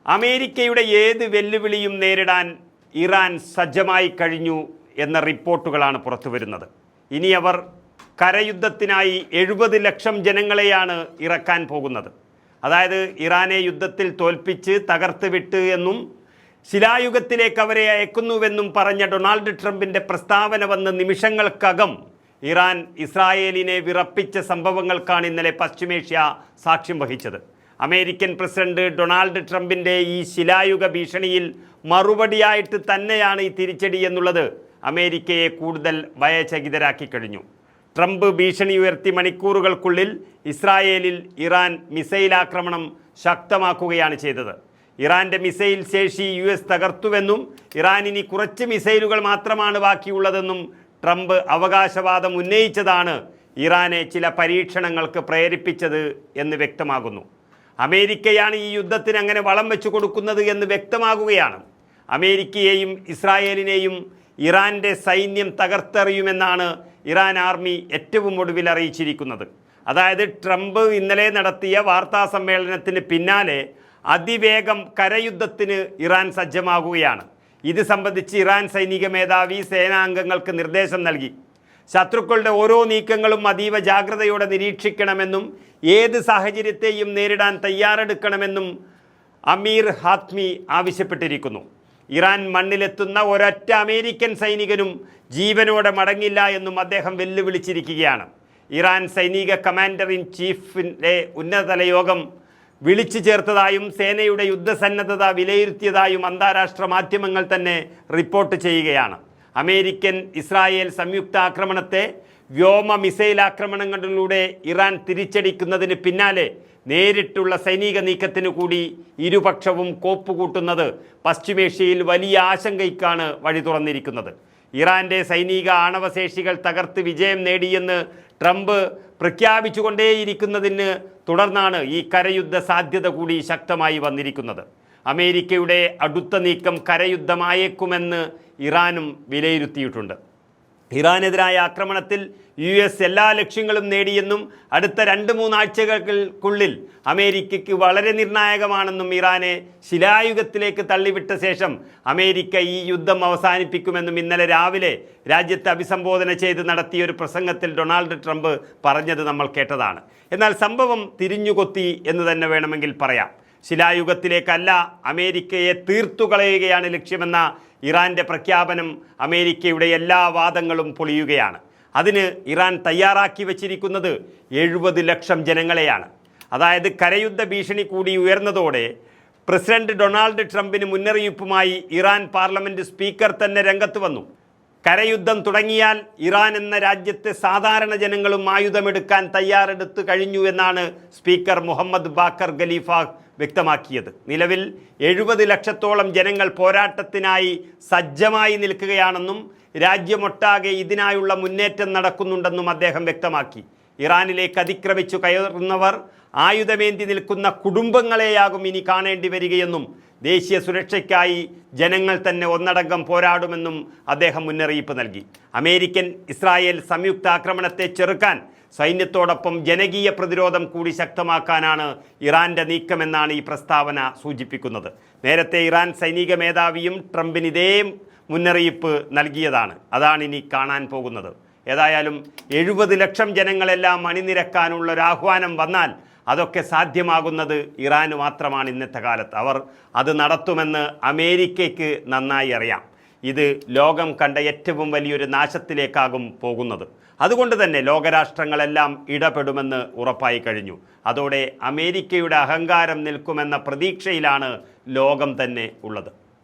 അമേരിക്കയുടെ ഏത് വെല്ലുവിളിയും നേരിടാൻ ഇറാൻ സജ്ജമായി കഴിഞ്ഞു എന്ന റിപ്പോർട്ടുകളാണ് പുറത്തുവരുന്നത്. ഇനി അവർ കരയുദ്ധത്തിനായി 70 ലക്ഷം ജനങ്ങളെയാണ് ഇറക്കാൻ പോകുന്നത്. അതായത് ഇറാനെ യുദ്ധത്തിൽ തോൽപ്പിച്ച് തകർത്ത് വിട്ട് എന്നും ശിലായുഗത്തിലേക്ക് അവരെ അയക്കുന്നുവെന്നും പറഞ്ഞ ഡൊണാൾഡ് ട്രംപിൻ്റെ പ്രസ്താവന വന്ന് നിമിഷങ്ങൾക്കകം ഇറാൻ ഇസ്രായേലിനെ വിറപ്പിച്ച സംഭവങ്ങൾക്കാണ് ഇന്നലെ പശ്ചിമേഷ്യ സാക്ഷ്യം വഹിച്ചത്. അമേരിക്കൻ പ്രസിഡന്റ് ഡൊണാൾഡ് ട്രംപിൻ്റെ ഈ ശിലായുഗ ഭീഷണിയിൽ മറുപടിയായിട്ട് തന്നെയാണ് ഈ തിരിച്ചടി എന്നുള്ളത് അമേരിക്കയെ കൂടുതൽ ഭയചകിതരാക്കി കഴിഞ്ഞു. ട്രംപ് ഭീഷണി ഉയർത്തി മണിക്കൂറുകൾക്കുള്ളിൽ ഇസ്രായേലിൽ ഇറാൻ മിസൈൽ ആക്രമണം ശക്തമാക്കുകയാണ് ചെയ്തത്. ഇറാൻ്റെ മിസൈൽ ശേഷി US തകർത്തുവെന്നും ഇറാനിനി കുറച്ച് മിസൈലുകൾ മാത്രമാണ് ബാക്കിയുള്ളതെന്നും ട്രംപ് അവകാശവാദം ഉന്നയിച്ചതാണ് ഇറാനെ ചില പരീക്ഷണങ്ങൾക്ക് പ്രേരിപ്പിച്ചത് എന്ന് വ്യക്തമാകുന്നു. അമേരിക്കയാണ് ഈ യുദ്ധത്തിന് അങ്ങനെ വളം വെച്ചു കൊടുക്കുന്നത് എന്ന് വ്യക്തമാകുകയാണ്. അമേരിക്കയെയും ഇസ്രായേലിനെയും ഇറാൻ്റെ സൈന്യം തകർത്തെറിയുമെന്നാണ് ഇറാൻ ആർമി ഏറ്റവും ഒടുവിൽ അറിയിച്ചിരിക്കുന്നത്. അതായത് ട്രംപ് ഇന്നലെ നടത്തിയ വാർത്താ സമ്മേളനത്തിന് പിന്നാലെ അതിവേഗം കരയുദ്ധത്തിന് ഇറാൻ സജ്ജമാകുകയാണ്. ഇത് സംബന്ധിച്ച് ഇറാൻ സൈനിക മേധാവി സേനാംഗങ്ങൾക്ക് നിർദ്ദേശം നൽകി. ശത്രുക്കളുടെ ഓരോ നീക്കങ്ങളും അതീവ ജാഗ്രതയോടെ നിരീക്ഷിക്കണമെന്നും ഏത് സാഹചര്യത്തെയും നേരിടാൻ തയ്യാറെടുക്കണമെന്നും അമീർ ഹാത്മി ആവശ്യപ്പെട്ടിരിക്കുന്നു. ഇറാൻ മണ്ണിലെത്തുന്ന ഒരൊറ്റ അമേരിക്കൻ സൈനികനും ജീവനോടെ മടങ്ങില്ല എന്നും അദ്ദേഹം വെല്ലുവിളിച്ചിരിക്കുകയാണ്. ഇറാൻ സൈനിക കമാൻഡർ ഇൻ ചീഫിൻ്റെ ഉന്നതതല യോഗം വിളിച്ചു ചേർത്തതായും സേനയുടെ യുദ്ധസന്നദ്ധത വിലയിരുത്തിയതായും അന്താരാഷ്ട്ര മാധ്യമങ്ങൾ തന്നെ റിപ്പോർട്ട് ചെയ്യുകയാണ്. അമേരിക്കൻ ഇസ്രായേൽ സംയുക്ത ആക്രമണത്തെ വ്യോമ മിസൈൽ ആക്രമണങ്ങളിലൂടെ ഇറാൻ തിരിച്ചടിക്കുന്നതിന് പിന്നാലെ നേരിട്ടുള്ള സൈനിക നീക്കത്തിനു കൂടി ഇരുപക്ഷവും കോപ്പുകൂട്ടുന്നത് പശ്ചിമേഷ്യയിൽ വലിയ ആശങ്കയ്ക്കാണ് വഴി തുറന്നിരിക്കുന്നത്. ഇറാൻ്റെ സൈനിക ആണവശേഷികൾ തകർത്ത് വിജയം നേടിയെന്ന് ട്രംപ് പ്രഖ്യാപിച്ചുകൊണ്ടേയിരിക്കുന്നതിന് തുടർന്നാണ് ഈ കരയുദ്ധ സാധ്യത കൂടി ശക്തമായി വന്നിരിക്കുന്നത്. അമേരിക്കയുടെ അടുത്ത നീക്കം കരയുദ്ധമായേക്കുമെന്ന് ഇറാനും വിലയിരുത്തിയിട്ടുണ്ട്. ഇറാനെതിരായ ആക്രമണത്തിൽ US എല്ലാ ലക്ഷ്യങ്ങളും നേടിയെന്നും അടുത്ത 2-3 ആഴ്ചകൾക്കുള്ളിൽ അമേരിക്കയ്ക്ക് വളരെ നിർണായകമാണെന്നും ഇറാനെ ശിലായുഗത്തിലേക്ക് തള്ളിവിട്ട ശേഷം അമേരിക്ക ഈ യുദ്ധം അവസാനിപ്പിക്കുമെന്നും ഇന്നലെ രാവിലെ രാജ്യത്തെ അഭിസംബോധന ചെയ്ത് നടത്തിയ ഒരു പ്രസംഗത്തിൽ ഡൊണാൾഡ് ട്രംപ് പറഞ്ഞത് നമ്മൾ കേട്ടതാണ്. എന്നാൽ സംഭവം തിരിഞ്ഞുകൊത്തി എന്ന് തന്നെ വേണമെങ്കിൽ പറയാം. ശിലായുഗത്തിലേക്കല്ല, അമേരിക്കയെ തീർത്തുകളയുകയാണ് ലക്ഷ്യമെന്ന ഇറാൻ്റെ പ്രഖ്യാപനം അമേരിക്കയുടെ എല്ലാ വാദങ്ങളും പൊളിയുകയാണ്. അതിന് ഇറാൻ തയ്യാറാക്കി വച്ചിരിക്കുന്നത് 70 ലക്ഷം ജനങ്ങളെയാണ്. അതായത് കരയുദ്ധ ഭീഷണി കൂടി ഉയർന്നതോടെ പ്രസിഡന്റ് ഡൊണാൾഡ് ട്രംപിന് മുന്നറിയിപ്പുമായി ഇറാൻ പാർലമെൻറ്റ് സ്പീക്കർ തന്നെ രംഗത്ത് വന്നു. കരയുദ്ധം തുടങ്ങിയാൽ ഇറാൻ എന്ന രാജ്യത്തെ സാധാരണ ജനങ്ങളും ആയുധമെടുക്കാൻ തയ്യാറെടുത്തു കഴിഞ്ഞു എന്നാണ് സ്പീക്കർ മുഹമ്മദ് ബാക്കർ ഖലീഫ വ്യക്തമാക്കിയത്. നിലവിൽ 70 ലക്ഷത്തോളം ജനങ്ങൾ പോരാട്ടത്തിനായി സജ്ജമായി നിൽക്കുകയാണെന്നും രാജ്യമൊട്ടാകെ ഇതിനായുള്ള മുന്നേറ്റം നടക്കുന്നുണ്ടെന്നും അദ്ദേഹം വ്യക്തമാക്കി. ഇറാനിലേക്ക് അതിക്രമിച്ചു കയറുന്നവർ ആയുധമേന്തി നിൽക്കുന്ന കുടുംബങ്ങളെയാകും ഇനി കാണേണ്ടി വരികയെന്നും ദേശീയ സുരക്ഷയ്ക്കായി ജനങ്ങൾ തന്നെ ഒന്നടങ്കം പോരാടുമെന്നും അദ്ദേഹം മുന്നറിയിപ്പ് നൽകി. അമേരിക്കൻ ഇസ്രായേൽ സംയുക്ത ആക്രമണത്തെ ചെറുക്കാൻ സൈന്യത്തോടൊപ്പം ജനകീയ പ്രതിരോധം കൂടി ശക്തമാക്കാനാണ് ഇറാൻ്റെ നീക്കമെന്നാണ് ഈ പ്രസ്താവന സൂചിപ്പിക്കുന്നത്. നേരത്തെ ഇറാൻ സൈനിക മേധാവിയും ട്രംപിന് ഇതേ മുന്നറിയിപ്പ് നൽകിയതാണ്. അതാണ് ഇനി കാണാൻ പോകുന്നത്. ഏതായാലും 70 ലക്ഷം ജനങ്ങളെല്ലാം അണിനിരക്കാനുള്ള ഒരു ആഹ്വാനം വന്നാൽ അതൊക്കെ സാധ്യമാകുന്നത് ഇറാന് മാത്രമാണ്. ഇന്നത്തെ കാലത്ത് അവർ അത് നടത്തുമെന്ന് അമേരിക്കയ്ക്ക് നന്നായി അറിയാം. ഇത് ലോകം കണ്ട ഏറ്റവും വലിയൊരു നാശത്തിലേക്കാകും പോകുന്നത്. അതുകൊണ്ട് തന്നെ ലോകരാഷ്ട്രങ്ങളെല്ലാം ഇടപെടുമെന്ന് ഉറപ്പായി കഴിഞ്ഞു. അതോടെ അമേരിക്കയുടെ അഹങ്കാരം നിൽക്കുമെന്ന പ്രതീക്ഷയിലാണ് ലോകം തന്നെ ഉള്ളത്.